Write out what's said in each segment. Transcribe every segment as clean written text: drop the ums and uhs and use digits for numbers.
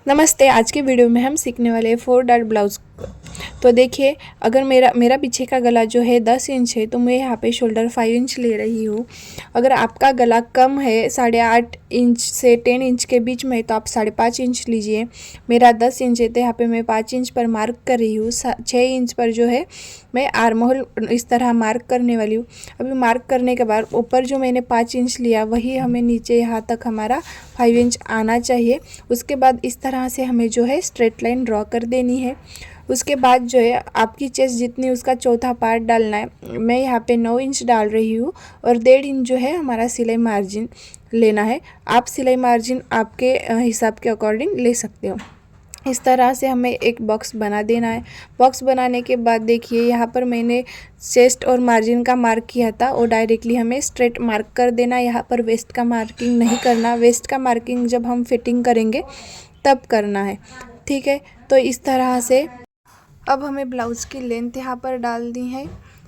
नमस्ते। आज के वीडियो में हम सीखने वाले हैं 4 डॉट ब्लाउज़। तो देखिए, अगर मेरा पीछे का गला जो है 10 इंच है, तो मैं यहाँ पे शोल्डर 5 इंच ले रही हूँ। अगर आपका गला कम है 8.5 इंच से 10 इंच के बीच में है, तो आप 5.5 इंच लीजिए। मेरा 10 इंच है, तो यहाँ पे मैं 5 इंच पर मार्क कर रही हूँ। 6 इंच पर जो है मैं आर्म होल इस तरह मार्क करने वाली हूँ। अभी मार्क करने के बाद ऊपर जो मैंने 5 इंच लिया, वही हमें नीचे यहाँ तक हमारा 5 इंच आना चाहिए। उसके बाद इस तरह से हमें जो है स्ट्रेट लाइन ड्रॉ कर देनी है। उसके बाद जो है आपकी चेस्ट जितनी, उसका चौथा पार्ट डालना है। मैं यहाँ पे 9 इंच डाल रही हूँ और 1.5 इंच जो है हमारा सिलाई मार्जिन लेना है। आप सिलाई मार्जिन आपके हिसाब के अकॉर्डिंग ले सकते हो। इस तरह से हमें एक बॉक्स बना देना है। बॉक्स बनाने के बाद देखिए, यहाँ पर मैंने चेस्ट और मार्जिन का मार्क किया था, और डायरेक्टली हमें स्ट्रेट मार्क कर देना। यहाँ पर वेस्ट का मार्किंग नहीं करना। वेस्ट का मार्किंग जब हम फिटिंग करेंगे तब करना है, ठीक है। तो इस तरह से अब हमें ब्लाउज़ की लेंथ यहाँ पर डालनी है।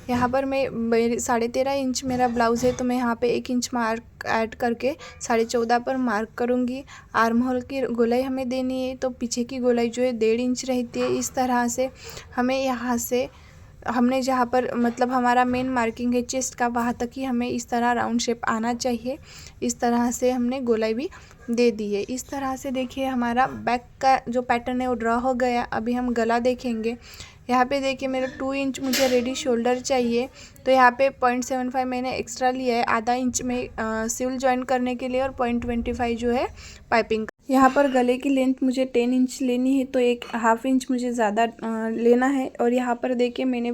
यहाँ पर मेरी 13.5 इंच मेरा ब्लाउज़ है, तो मैं यहाँ पे 1 इंच मार्क ऐड करके 14.5 पर मार्क करूँगी। आर्म होल की गोलाई हमें देनी है, तो पीछे की गोलाई जो है 1.5 इंच रहती है। इस तरह से हमें यहाँ से हमने जहाँ पर मतलब हमारा मेन मार्किंग है चेस्ट का, वहाँ तक ही हमें इस तरह राउंड शेप आना चाहिए। इस तरह से हमने गोलाई भी दे दी है। इस तरह से देखिए हमारा बैक का जो पैटर्न है वो ड्रॉ हो गया। अभी हम गला देखेंगे। यहाँ पे देखिए मेरा 2 इंच मुझे रेडी शोल्डर चाहिए, तो यहाँ पे 0.75 मैंने एक्स्ट्रा लिया है। आधा इंच में सिविल जॉइन करने के लिए, और 0.25 जो है पाइपिंग। यहाँ पर गले की लेंथ मुझे 10 इंच लेनी है, तो 1/2 इंच मुझे ज़्यादा लेना है। और यहाँ पर देखिए मैंने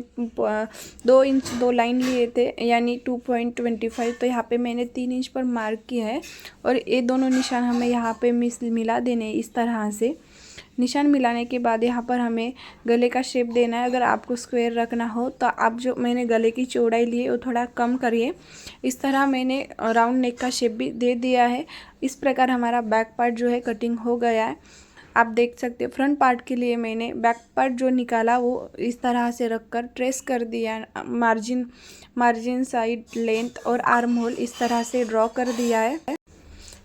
2 इंच 2 लाइन लिए थे, यानी 2.25। तो यहाँ पे मैंने 3 इंच पर मार्क किया है, और ये दोनों निशान हमें यहाँ पे मिला देने हैं। इस तरह से निशान मिलाने के बाद यहाँ पर हमें गले का शेप देना है। अगर आपको स्क्वायर रखना हो तो आप जो मैंने गले की चौड़ाई ली है वो थोड़ा कम करिए। इस तरह मैंने राउंड नेक का शेप भी दे दिया है। इस प्रकार हमारा बैक पार्ट जो है कटिंग हो गया है, आप देख सकते हो। फ्रंट पार्ट के लिए मैंने बैक पार्ट जो निकाला वो इस तरह से रखकर ट्रेस कर दिया। मार्जिन साइड लेंथ और आर्म होल इस तरह से ड्रॉ कर दिया है।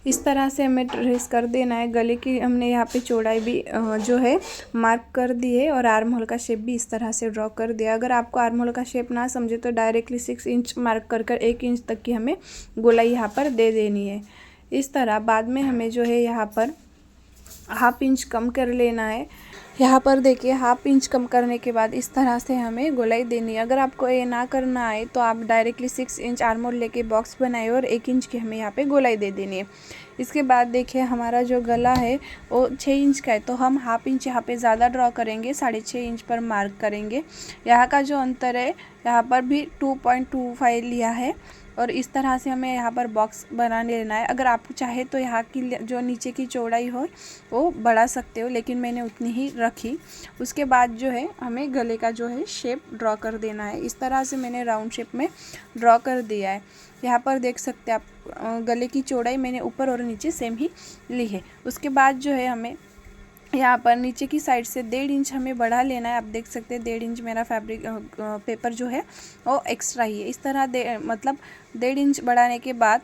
इस तरह से हमें ट्रेस कर देना है। गले की हमने यहाँ पे चौड़ाई भी जो है मार्क कर दी है, और आर्म होल का शेप भी इस तरह से ड्रॉ कर दिया। अगर आपको आर्म होल का शेप ना समझे तो डायरेक्टली 6 इंच मार्क कर 1 इंच तक की हमें गोलाई यहाँ पर दे देनी है। इस तरह बाद में हमें जो है यहाँ पर 1/2 इंच कम कर लेना है। यहाँ पर देखिए 1/2 इंच कम करने के बाद इस तरह से हमें गोलाई देनी है। अगर आपको ये ना करना आए तो आप डायरेक्टली 6 इंच आर्म होल लेके बॉक्स बनाए, और 1 इंच की हमें यहाँ पे गोलाई दे देनी है। इसके बाद देखिए हमारा जो गला है वो 6 इंच का है, तो हम 1/2 इंच यहाँ पे ज़्यादा ड्रॉ करेंगे, 6.5 इंच पर मार्क करेंगे। यहाँ का जो अंतर है, यहाँ पर भी 2.25 लिया है, और इस तरह से हमें यहाँ पर बॉक्स बना लेना है। अगर आप चाहे तो यहाँ की जो नीचे की चौड़ाई हो वो बढ़ा सकते हो, लेकिन मैंने उतनी ही रखी। उसके बाद जो है हमें गले का जो है शेप ड्रॉ कर देना है। इस तरह से मैंने राउंड शेप में ड्रॉ कर दिया है। यहाँ पर देख सकते हैं आप, गले की चौड़ाई मैंने ऊपर और नीचे सेम ही ली है। उसके बाद जो है हमें यहाँ पर नीचे की साइड से 1.5 इंच हमें बढ़ा लेना है। आप देख सकते हैं 1.5 इंच मेरा फैब्रिक पेपर जो है वो एक्स्ट्रा ही है। इस तरह मतलब 1.5 इंच बढ़ाने के बाद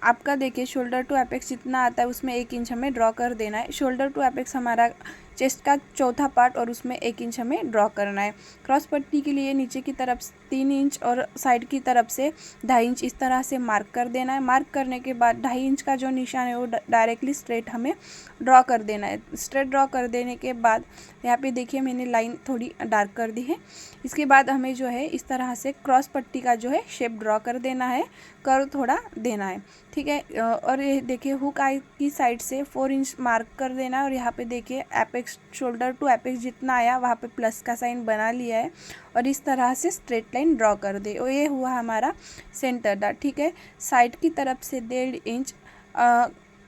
आपका देखिए शोल्डर टू एपेक्स जितना आता है उसमें 1 इंच हमें ड्रॉ कर देना है। शोल्डर टू एपेक्स हमारा चेस्ट का चौथा पार्ट, और उसमें 1 इंच हमें ड्रॉ करना है। क्रॉस पट्टी के लिए नीचे की तरफ 3 इंच और साइड की तरफ से 2.5 इंच इस तरह से मार्क कर देना है। मार्क करने के बाद 2.5 इंच का जो निशान है वो डायरेक्टली स्ट्रेट हमें ड्रॉ कर देना है। स्ट्रेट ड्रॉ कर देने के बाद यहाँ पे देखिए मैंने लाइन थोड़ी डार्क कर दी है। इसके बाद हमें जो है इस तरह से क्रॉस पट्टी का जो है शेप ड्रॉ कर देना है, कर्व थोड़ा देना है, ठीक है। और ये देखिए हुक आई की साइड से 4 इंच मार्क कर देना है, और यहाँ पे देखिए एपेक्स शोल्डर टू एपेक्स जितना आया वहाँ पे प्लस का साइन बना लिया है, और इस तरह से स्ट्रेट लाइन ड्रॉ कर दे। और ये हुआ हमारा सेंटर दा, ठीक है। साइड की तरफ से 1.5 इंच,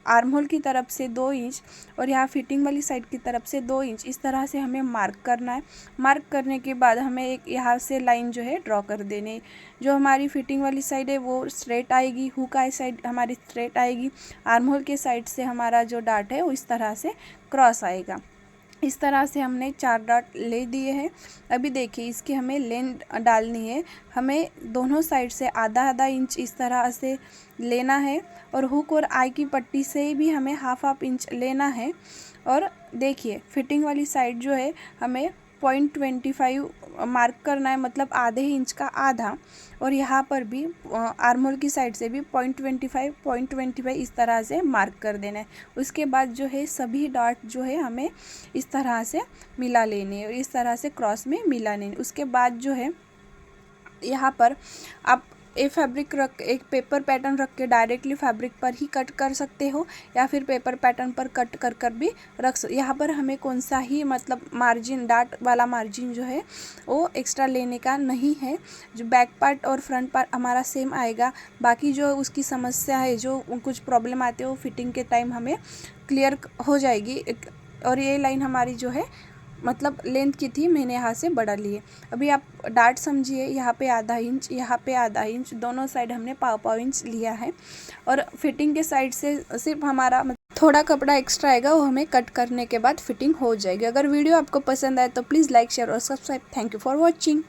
आर्म होल की तरफ से 2 इंच, और यहाँ फिटिंग वाली साइड की तरफ से 2 इंच इस तरह से हमें मार्क करना है। मार्क करने के बाद हमें एक यहाँ से लाइन जो है ड्रॉ कर देनी। जो हमारी फिटिंग वाली साइड है वो स्ट्रेट आएगी, हुक आई साइड हमारी स्ट्रेट आएगी, आर्म होल के साइड से हमारा जो डार्ट है वो इस तरह से क्रॉस आएगा। इस तरह से हमने 4 डॉट ले दिए हैं। अभी देखिए इसकी हमें लेंथ डालनी है। हमें दोनों साइड से आधा आधा इंच इस तरह से लेना है, और हुक और आई की पट्टी से भी हमें 1/2 इंच लेना है। और देखिए फिटिंग वाली साइड जो है हमें 0.25 मार्क करना है, मतलब आधे इंच का आधा। और यहाँ पर भी आर्महोल की साइड से भी 0.25 इस तरह से मार्क कर देना है। उसके बाद जो है सभी डॉट जो है हमें इस तरह से मिला लेने हैं और इस तरह से क्रॉस में मिला लेने। उसके बाद जो है यहाँ पर आप एक पेपर पैटर्न रख के डायरेक्टली फैब्रिक पर ही कट कर सकते हो, या फिर पेपर पैटर्न पर कट कर कर भी रख सकते। यहाँ पर हमें कौन सा ही मतलब मार्जिन, डार्ट वाला मार्जिन जो है वो एक्स्ट्रा लेने का नहीं है। जो बैक पार्ट और फ्रंट पार्ट हमारा सेम आएगा। बाकी जो उसकी समस्या है, जो कुछ प्रॉब्लम आते हैं वो फिटिंग के टाइम हमें क्लियर हो जाएगी। और ये लाइन हमारी जो है मतलब लेंथ की थी, मैंने यहाँ से बढ़ा लिए। अभी आप डार्ट समझिए, यहाँ पे आधा इंच, यहाँ पे आधा इंच, दोनों साइड हमने पाव इंच लिया है। और फिटिंग के साइड से सिर्फ हमारा थोड़ा कपड़ा एक्स्ट्रा आएगा, वो हमें कट करने के बाद फिटिंग हो जाएगी। अगर वीडियो आपको पसंद आए तो प्लीज़ लाइक, शेयर और subscribe. Thank you for watching.